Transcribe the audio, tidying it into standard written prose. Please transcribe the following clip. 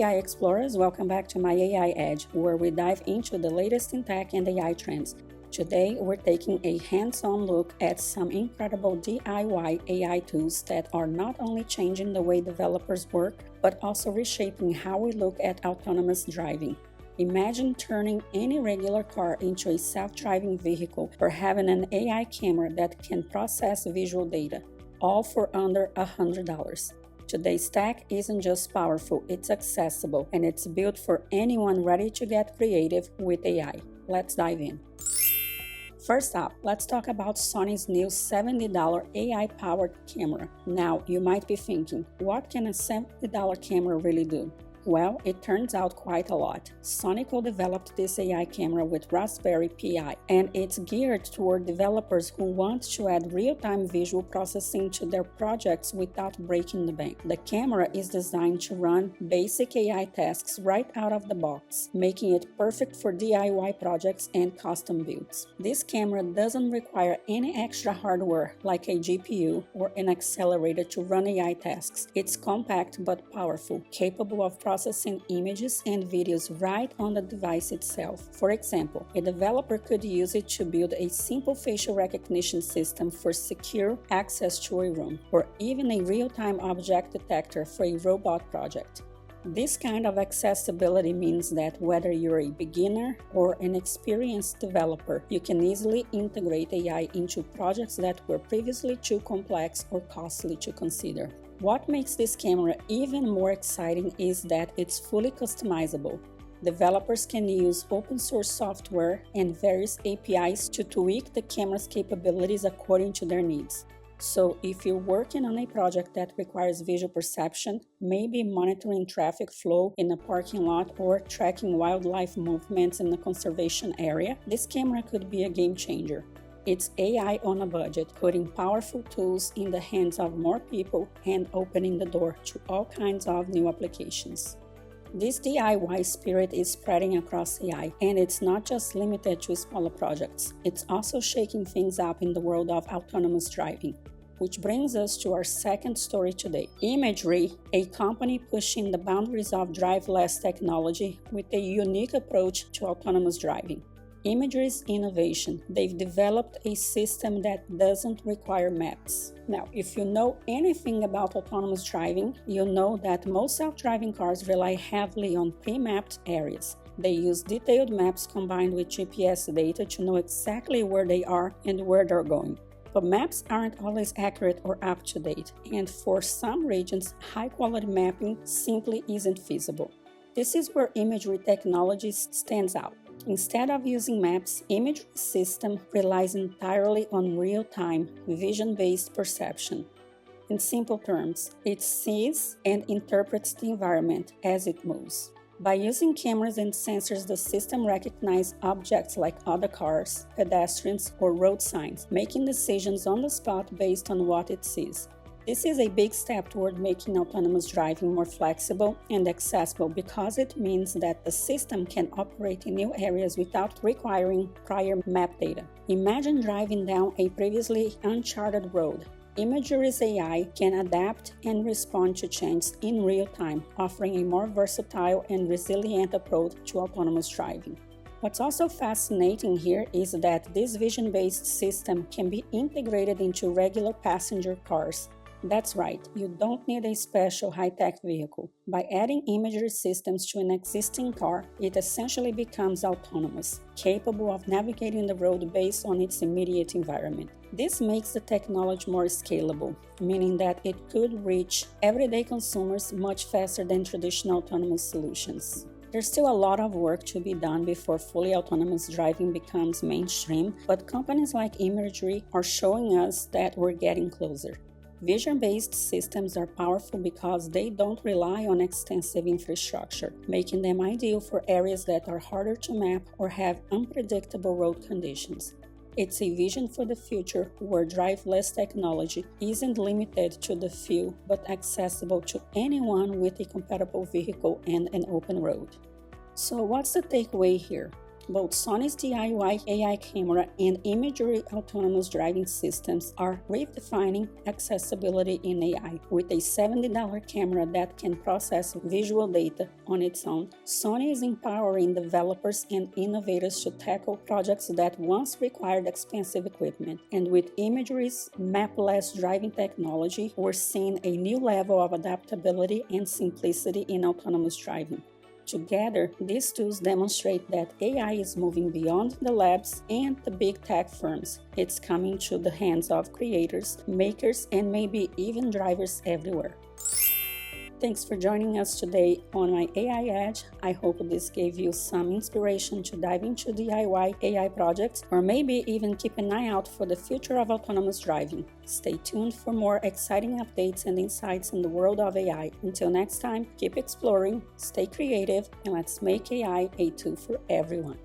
AI explorers, welcome back to My AI Edge, where we dive into the latest in tech and AI trends. Today, we're taking a hands-on look at some incredible DIY AI tools that are not only changing the way developers work, but also reshaping how we look at autonomous driving. Imagine turning any regular car into a self-driving vehicle or having an AI camera that can process visual data, all for under $100. Today's tech isn't just powerful, it's accessible, and it's built for anyone ready to get creative with AI. Let's dive in. First up, let's talk about Sony's new $70 AI-powered camera. Now, you might be thinking, what can a $70 camera really do? Well, it turns out quite a lot. Sony co-developed this AI camera with Raspberry Pi, and it's geared toward developers who want to add real-time visual processing to their projects without breaking the bank. The camera is designed to run basic AI tasks right out of the box, making it perfect for DIY projects and custom builds. This camera doesn't require any extra hardware like a GPU or an accelerator to run AI tasks. It's compact but powerful, capable of processing images and videos right on the device itself. For example, a developer could use it to build a simple facial recognition system for secure access to a room, or even a real-time object detector for a robot project. This kind of accessibility means that whether you're a beginner or an experienced developer, you can easily integrate AI into projects that were previously too complex or costly to consider. What makes this camera even more exciting is that it's fully customizable. Developers can use open source software and various APIs to tweak the camera's capabilities according to their needs. So if you're working on a project that requires visual perception, maybe monitoring traffic flow in a parking lot or tracking wildlife movements in a conservation area, this camera could be a game changer. It's AI on a budget, putting powerful tools in the hands of more people and opening the door to all kinds of new applications. This DIY spirit is spreading across AI, and it's not just limited to smaller projects. It's also shaking things up in the world of autonomous driving. Which brings us to our second story today. Imagry, a company pushing the boundaries of driverless technology with a unique approach to autonomous driving. Imagry's innovation, they've developed a system that doesn't require maps. Now, if you know anything about autonomous driving, you know that most self-driving cars rely heavily on pre-mapped areas. They use detailed maps combined with GPS data to know exactly where they are and where they're going. But maps aren't always accurate or up-to-date, and for some regions, high-quality mapping simply isn't feasible. This is where Imagry technology stands out. Instead of using maps, Imagry's system relies entirely on real-time, vision-based perception. In simple terms, it sees and interprets the environment as it moves. By using cameras and sensors, the system recognizes objects like other cars, pedestrians, or road signs, making decisions on the spot based on what it sees. This is a big step toward making autonomous driving more flexible and accessible because it means that the system can operate in new areas without requiring prior map data. Imagine driving down a previously uncharted road. Imagry's AI can adapt and respond to changes in real time, offering a more versatile and resilient approach to autonomous driving. What's also fascinating here is that this vision-based system can be integrated into regular passenger cars. That's right, you don't need a special high-tech vehicle. By adding Imagry systems to an existing car, it essentially becomes autonomous, capable of navigating the road based on its immediate environment. This makes the technology more scalable, meaning that it could reach everyday consumers much faster than traditional autonomous solutions. There's still a lot of work to be done before fully autonomous driving becomes mainstream, but companies like Imagry are showing us that we're getting closer. Vision-based systems are powerful because they don't rely on extensive infrastructure, making them ideal for areas that are harder to map or have unpredictable road conditions. It's a vision for the future where driverless technology isn't limited to the few, but accessible to anyone with a compatible vehicle and an open road. So what's the takeaway here? Both Sony's DIY AI camera and Imagry autonomous driving systems are redefining accessibility in AI. With a $70 camera that can process visual data on its own, Sony is empowering developers and innovators to tackle projects that once required expensive equipment. And with Imagry's mapless driving technology, we're seeing a new level of adaptability and simplicity in autonomous driving. Together, these tools demonstrate that AI is moving beyond the labs and the big tech firms. It's coming to the hands of creators, makers, and maybe even drivers everywhere. Thanks for joining us today on My AI Edge. I hope this gave you some inspiration to dive into DIY AI projects, or maybe even keep an eye out for the future of autonomous driving. Stay tuned for more exciting updates and insights in the world of AI. Until next time, keep exploring, stay creative, and let's make AI a tool for everyone.